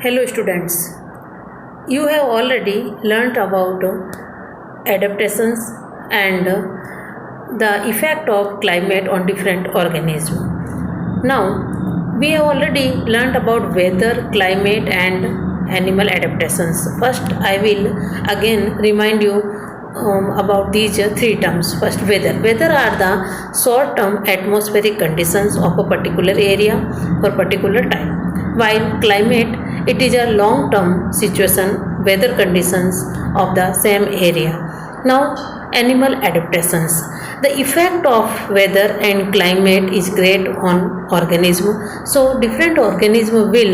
Hello students, you have already learnt about adaptations and the effect of climate on different organisms. Now, we have already learnt about weather, climate and animal adaptations. First, I will again remind you about these three terms. First, weather. Weather are the short-term atmospheric conditions of a particular area for particular time. While climate, it is a long-term situation, weather conditions of the same area. Now, animal adaptations. The effect of weather and climate is great on organism. So, different organism will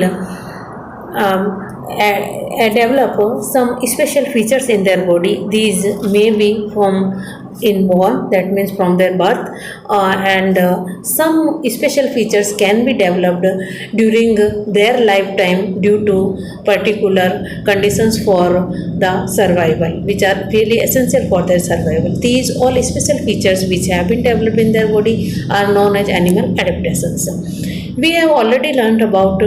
develop some special features in their body. These may be from inborn, that means from their birth, and some special features can be developed during their lifetime due to particular conditions for the survival, which are really essential for their survival. These all special features which have been developed in their body are known as animal adaptations. We have already learned about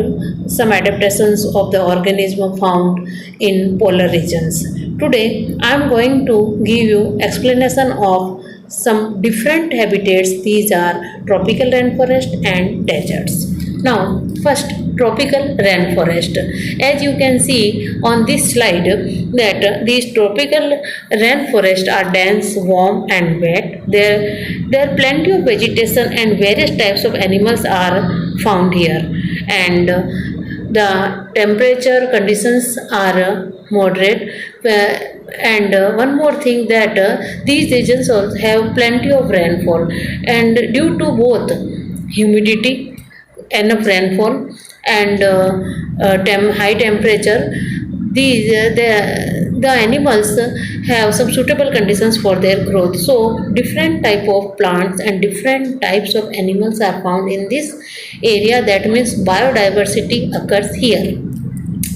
some adaptations of the organism found in polar regions. Today, I am going to give you explanation of some different habitats. These are tropical rainforest and deserts. Now, first, tropical rainforest. As you can see on this slide, that these tropical rainforests are dense, warm, and wet. There are plenty of vegetation and various types of animals are found here, and the temperature conditions are moderate. And one more thing, that these regions also have plenty of rainfall, and due to both humidity, enough rainfall, and high temperature, the animals have some suitable conditions for their growth. So different type of plants and different types of animals are found in this area. That means biodiversity occurs here.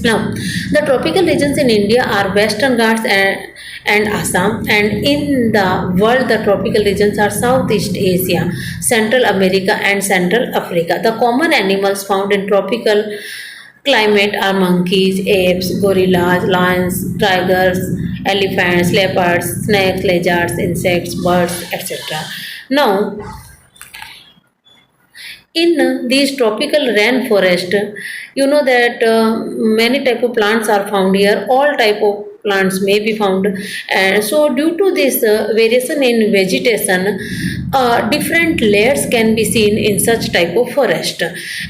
Now, the tropical regions in India are Western Ghats and Assam, and in the world, the tropical regions are Southeast Asia, Central America, and Central Africa. The common animals found in tropical climate are monkeys, apes, gorillas, lions, tigers, elephants, leopards, snakes, lizards, insects, birds, etc. Now, in these tropical rainforest, you know that many type of plants are found here. All type of plants may be found, and so due to this variation in vegetation, different layers can be seen in such type of forest.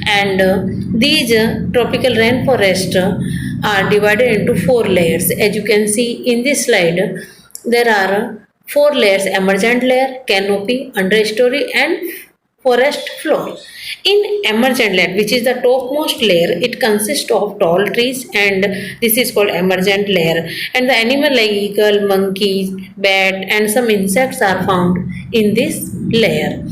And these tropical rainforest are divided into four layers. As you can see in this slide, there are four layers: emergent layer, canopy, understory, and forest floor. In emergent layer, which is the topmost layer, it consists of tall trees, and this is called emergent layer. And the animal like eagle, monkey, bat, and some insects are found in this layer.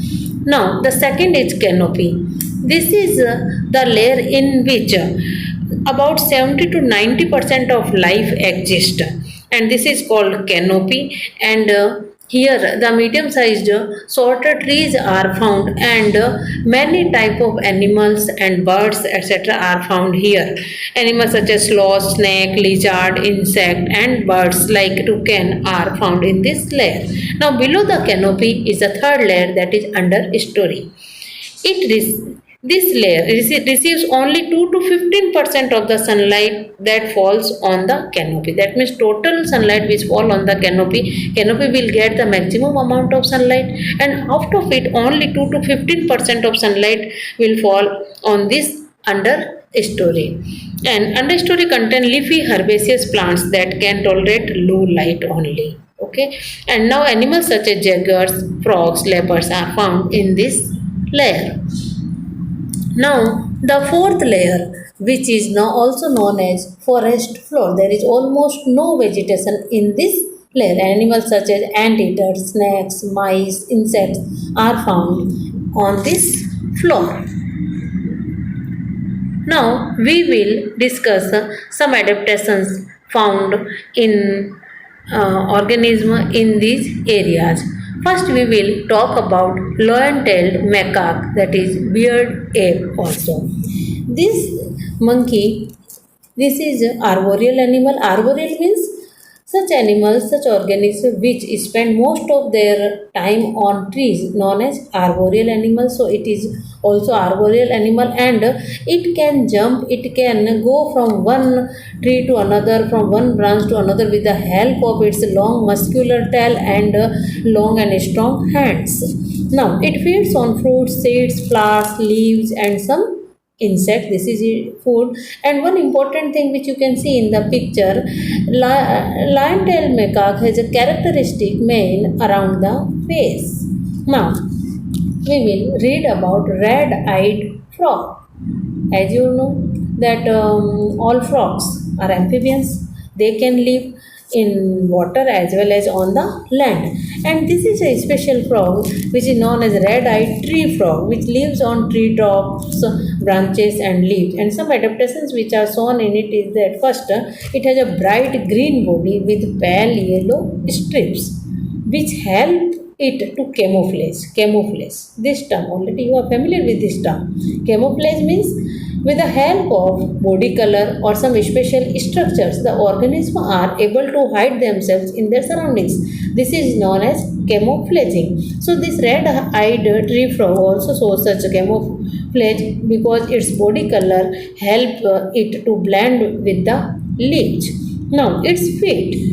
Now, the second is canopy. This is the layer in which about 70 to 90% of life exists, and this is called canopy. And here the medium sized shorter trees are found, and many type of animals and birds etc are found here. Animals such as sloth, snake, lizard, insect, and birds like toucan are found in this layer. Now below the canopy is a third layer, that is understory. This layer receives only 2 to 15% of the sunlight that falls on the canopy. That means total sunlight which fall on the canopy will get the maximum amount of sunlight, and out of it only 2 to 15% of sunlight will fall on this understory. And understory contain leafy herbaceous plants that can tolerate low light only. Okay, and now animals such as jaguars, frogs, leopards are found in this layer. Now, the fourth layer, which is now also known as forest floor, there is almost no vegetation in this layer. Animals such as anteaters, snakes, mice, insects are found on this floor. Now, we will discuss some adaptations found in organism in these areas. First, we will talk about lion-tailed macaque, that is beard ape also. This monkey This is arboreal animal. Arboreal means such animals, such organisms which spend most of their time on trees, known as arboreal animals. So it is also arboreal animal, and it can jump, it can go from one tree to another, from one branch to another with the help of its long muscular tail and long and strong hands. Now it feeds on fruits, seeds, flowers, leaves, and some insect. This is food. And one important thing which you can see in the picture, lion tail macaque has a characteristic mane around the face. Now we will read about red-eyed frog. As you know that all frogs are amphibians. They can live in water as well as on the land, and this is a special frog which is known as red-eyed tree frog, which lives on tree tops, branches and leaves. And some adaptations which are shown in it is that first, it has a bright green body with pale yellow strips which help it to camouflage. This term, already you are familiar with this term. Camouflage means with the help of body color or some special structures, the organisms are able to hide themselves in their surroundings. This is known as camouflaging. So this red-eyed tree frog also shows such camouflage because its body color help it to blend with the leaves. Now its feet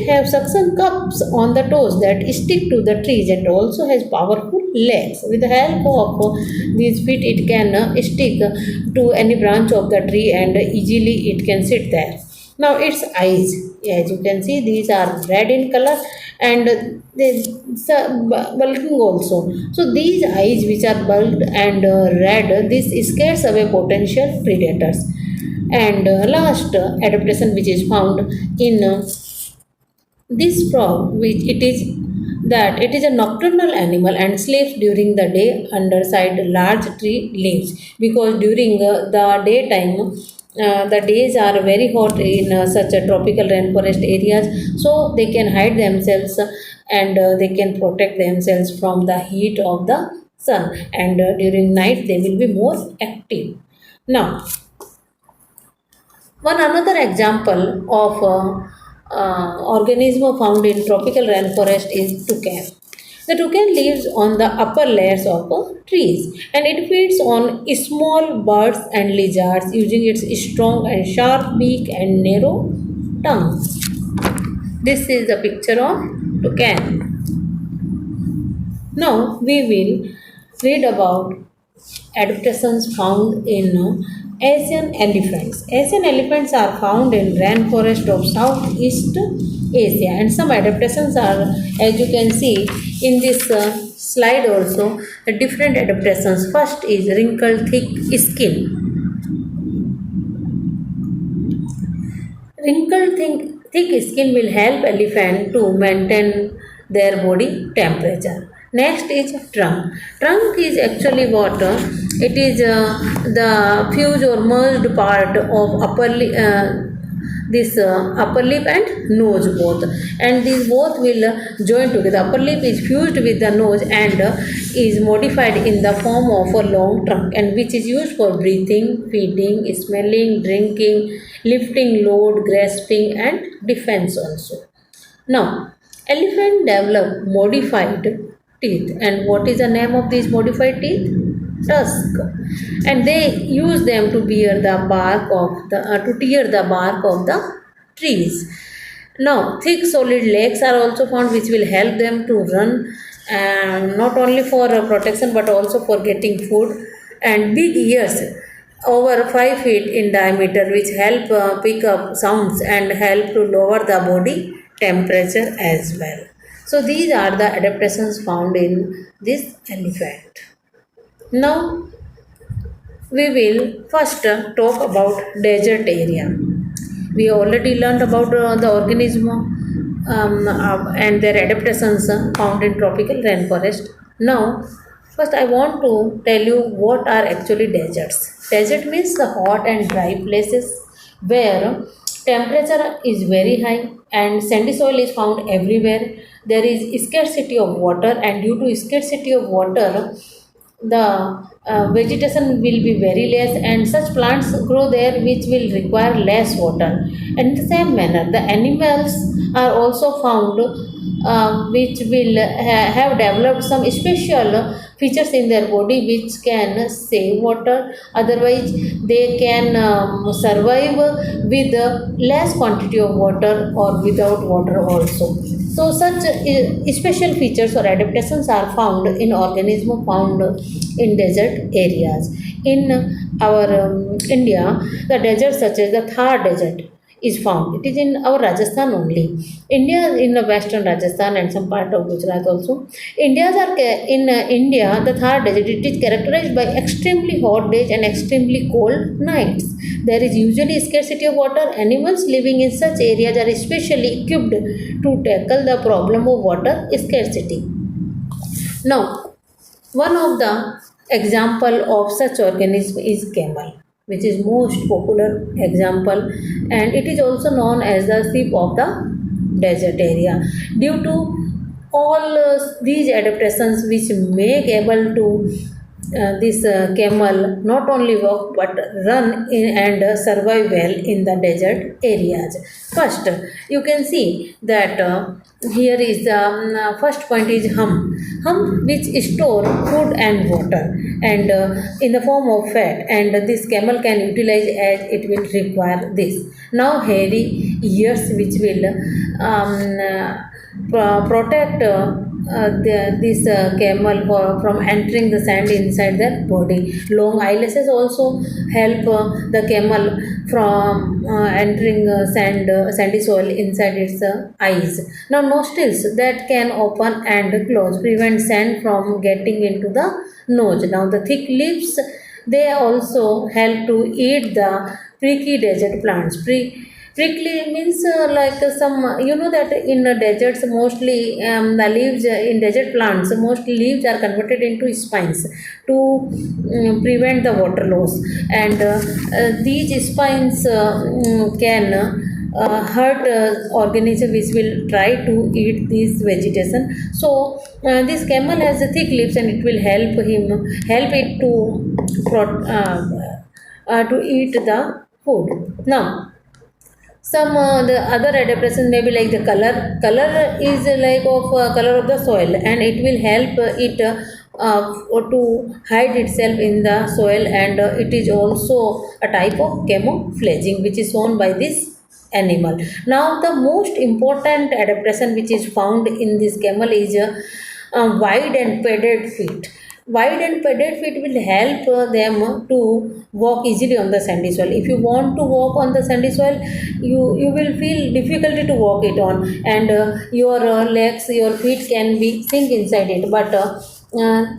have suction cups on the toes that stick to the trees, and also has powerful legs. With the help of these feet, it can stick to any branch of the tree and easily it can sit there. Now its eyes, as you can see, these are red in color and they bulking also. So these eyes which are bulked and red, this scares away potential predators. And last adaptation which is found in this frog, which it is that it is a nocturnal animal and sleeps during the day underside large tree leaves, because during the daytime the days are very hot in such a tropical rainforest areas, so they can hide themselves and they can protect themselves from the heat of the sun, and during night they will be more active. Now one another example of organism found in tropical rainforest is toucan. The toucan lives on the upper layers of trees, and it feeds on small birds and lizards using its strong and sharp beak and narrow tongue. This is the picture of toucan. Now we will read about adaptations found in Asian elephants. Asian elephants are found in rainforest of Southeast Asia, and some adaptations are, as you can see in this slide also, different adaptations. First is wrinkled thick skin. Wrinkled thick skin will help elephant to maintain their body temperature. Next is trunk. Trunk is actually what? It is the fused or merged part of upper lip and nose both, and these both will join together. Upper lip is fused with the nose and is modified in the form of a long trunk, and which is used for breathing, feeding, smelling, drinking, lifting load, grasping and defense also. Now elephant develop modified teeth, and what is the name of these modified teeth? Tusk. And they use them to bear the bark of the to tear the bark of the trees. Now thick solid legs are also found which will help them to run, not only for protection but also for getting food, and big ears over 5 feet in diameter which help pick up sounds and help to lower the body temperature as well. So these are the adaptations found in this elephant. Now we will first talk about desert area. We already learned about the organism and their adaptations found in tropical rainforest. Now, first I want to tell you what are actually deserts. Desert means the hot and dry places where temperature is very high and sandy soil is found everywhere. There is scarcity of water, and due to scarcity of water, the vegetation will be very less, and such plants grow there which will require less water. And in the same manner, the animals are also found which will have developed some special features in their body which can save water. Otherwise, they can survive with less quantity of water or without water also. So, such special features or adaptations are found in organisms found in desert areas. In our India, the deserts such as the Thar Desert is found. It is in our Rajasthan only. India in the western Rajasthan and some part of Gujarat also. In India, the Thar Desert, it is characterized by extremely hot days and extremely cold nights. There is usually scarcity of water. Animals living in such areas are especially equipped to tackle the problem of water scarcity. Now, one of the example of such organism is camel, which is most popular example, and it is also known as the sheep of the desert area. Due to all these adaptations which make able to this camel not only walk but run in and survive well in the desert areas. First, you can see that here is the first point is hum which store food and water and in the form of fat, and this camel can utilize as it will require this. Now hairy ears which will protect this camel from entering the sand inside their body. Long eyelashes also help the camel from entering sandy soil inside its eyes. Now nostrils that can open and close prevent sand from getting into the nose. Now the thick lips, they also help to eat the prickly desert plants. Prickly means like some, you know that in deserts mostly the leaves in desert plants, mostly leaves are converted into spines to prevent the water loss, and these spines can hurt organism which will try to eat this vegetation. So this camel has thick lips and it will help it to eat the food. Now some the other adaptation may be like the color is like of color of the soil, and it will help it to hide itself in the soil, and it is also a type of camouflaging which is shown by this animal. Now the most important adaptation which is found in this camel is wide and padded feet. Wide and padded feet will help them to walk easily on the sandy soil. If you want to walk on the sandy soil, you will feel difficulty to walk it on, and your legs, your feet can be sink inside it. But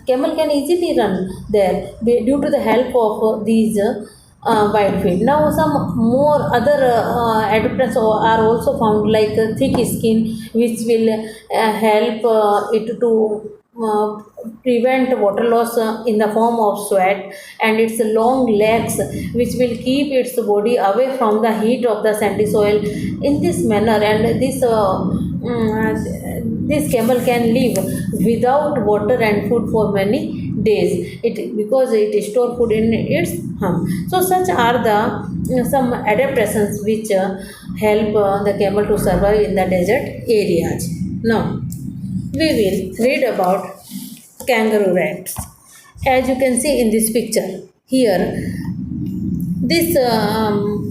camel can easily run there due to the help of these wide feet. Now some more other adapters are also found like thick skin which will help it to uh, prevent water loss in the form of sweat, and its long legs which will keep its body away from the heat of the sandy soil. In this manner, and this camel can live without water and food for many days, it because it store food in its hump. So such are the some adaptations which help the camel to survive in the desert areas. Now we will read about kangaroo rats. As you can see in this picture here, this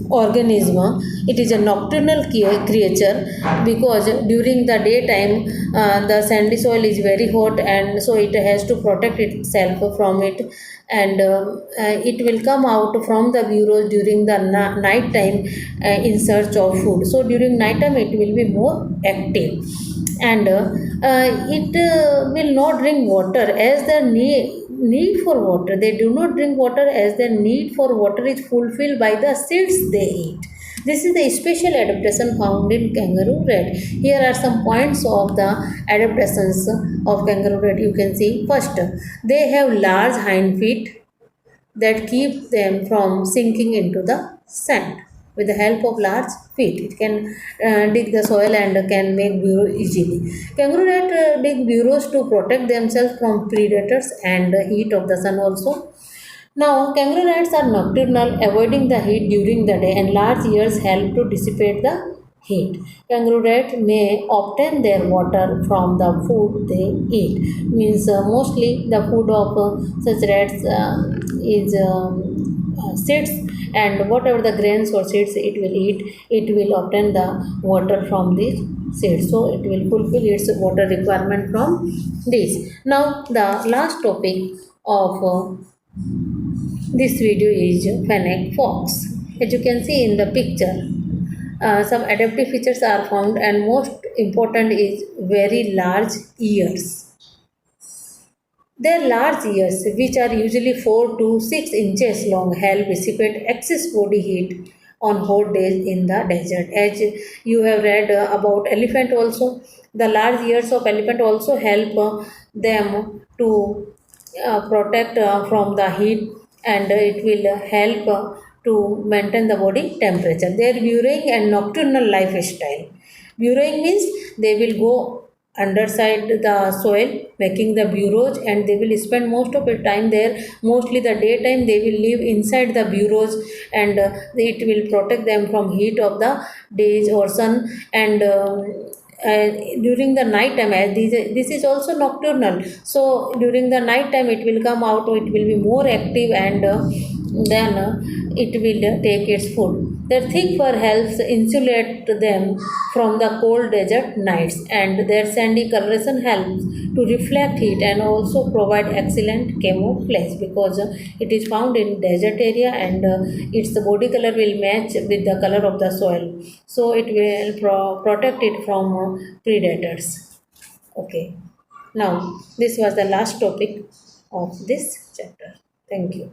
organism, it is a nocturnal creature, because during the daytime the sandy soil is very hot, and so it has to protect itself from it, and it will come out from the burrows during the night time in search of food. So during night time it will be more active, and it will not drink water as the need for water. They do not drink water as their need for water is fulfilled by the seeds they eat. This is the special adaptation found in kangaroo rat. Here are some points of the adaptations of kangaroo rat. You can see first, they have large hind feet that keep them from sinking into the sand. with the help of large feet. It can dig the soil and can make burrow easily. Kangaroo rat dig burrows to protect themselves from predators and heat of the sun also. Now, kangaroo rats are nocturnal, avoiding the heat during the day, and large ears help to dissipate the heat. Kangaroo rat may obtain their water from the food they eat. Means mostly the food of such rats is seeds, and whatever the grains or seeds it will eat, it will obtain the water from these seeds. So it will fulfill its water requirement from this. Now, the last topic of this video is fennec fox. As you can see in the picture, some adaptive features are found, and most important is very large ears. Their large ears, which are usually 4 to 6 inches long, help dissipate excess body heat on hot days in the desert. As you have read about elephant also, the large ears of elephant also help them to protect from the heat, and it will help to maintain the body temperature. Their burrowing and nocturnal lifestyle. Burrowing means they will go underside the soil making the burrows, and they will spend most of the time there. Mostly the daytime they will live inside the burrows, and it will protect them from heat of the days or sun. And during the night time, as this is also nocturnal, so during the night time it will come out, it will be more active, and then it will take its food. Their thick fur helps insulate them from the cold desert nights, and their sandy coloration helps to reflect heat and also provide excellent camouflage, because it is found in desert area, and its body color will match with the color of the soil, so it will protect it from predators. Okay, now this was the last topic of this chapter. Thank you.